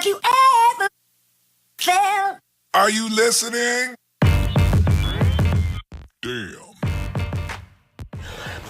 Have you ever felt? Are you listening? Damn.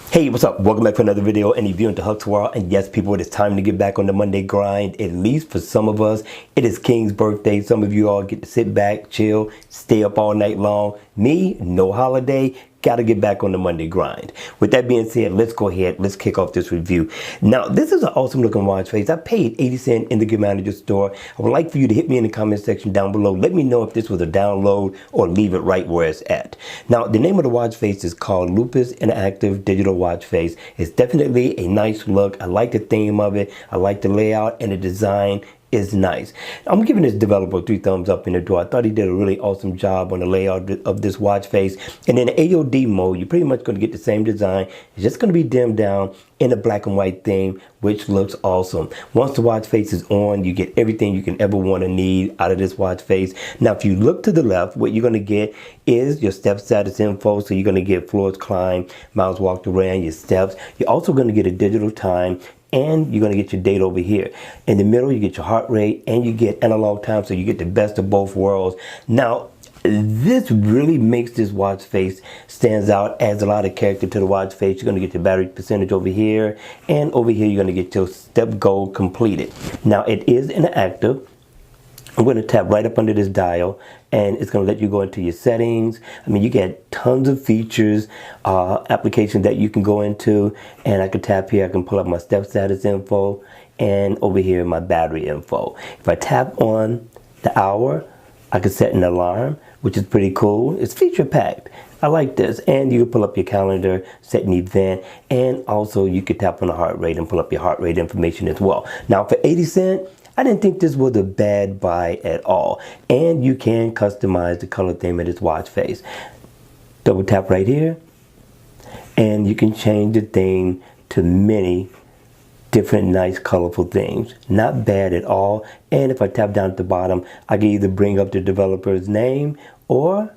Hey, what's up? Welcome back for another video and review into Huck's World. And yes, people, it is time to get back on the Monday grind. At least for some of us, it is King's birthday. Some of you all get to sit back, chill, stay up all night long. Me, no holiday. Gotta get back on the Monday grind. With that being said, let's go ahead. Let's kick off this review. Now, this is an awesome looking watch face. I paid 80 cents in the Gear Manager store. I would like for you to hit me in the comment section down below. Let me know if this was a download or leave it right where it's at. Now, the name of the watch face is called Lupus Interactive Digital Watch Face. It's definitely a nice look. I like the theme of it. I like the layout and the design is nice. I'm giving this developer 3 thumbs up in the door. I thought he did a really awesome job on the layout of this watch face. And in the AOD mode, you're pretty much going to get the same design. It's just going to be dimmed down in a black and white theme, which looks awesome. Once the watch face is on, you get everything you can ever want to need out of this watch face. Now, if you look to the left, what you're going to get is your step status info. So you're going to get floors climbed, miles walked around, your steps. You're also going to get a digital time, and you're going to get your date over here. In the middle, you get your heart rate and you get analog time, so you get the best of both worlds. Now, this really makes this watch face stands out, adds a lot of character to the watch face. You're going to get your battery percentage over here, and over here you're going to get your step goal completed. Now, it is interactive. I'm going to tap right up under this dial and it's going to let you go into your settings. I mean, you get tons of features, applications that you can go into, and I can tap here. I can pull up my step status info, and over here my battery info. If I tap on the hour, I can set an alarm, which is pretty cool. It's feature packed. I like this. And you can pull up your calendar, set an event, and also you can tap on the heart rate and pull up your heart rate information as well. Now for 80 cents, I didn't think this was a bad buy at all. And you can customize the color theme of this watch face. Double tap right here, and you can change the theme to many different nice colorful themes. Not bad at all. And if I tap down at the bottom, I can either bring up the developer's name or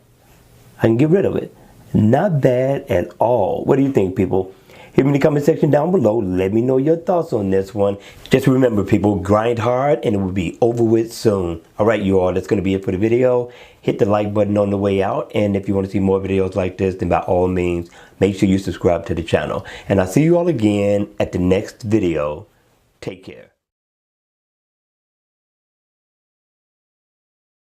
I can get rid of it. Not bad at all. What do you think, people? Hit me in the comment section down below. Let me know your thoughts on this one. Just remember, people, grind hard and it will be over with soon. All right, you all, that's going to be it for the video. Hit the like button on the way out. And if you want to see more videos like this, then by all means, make sure you subscribe to the channel. And I'll see you all again at the next video. Take care.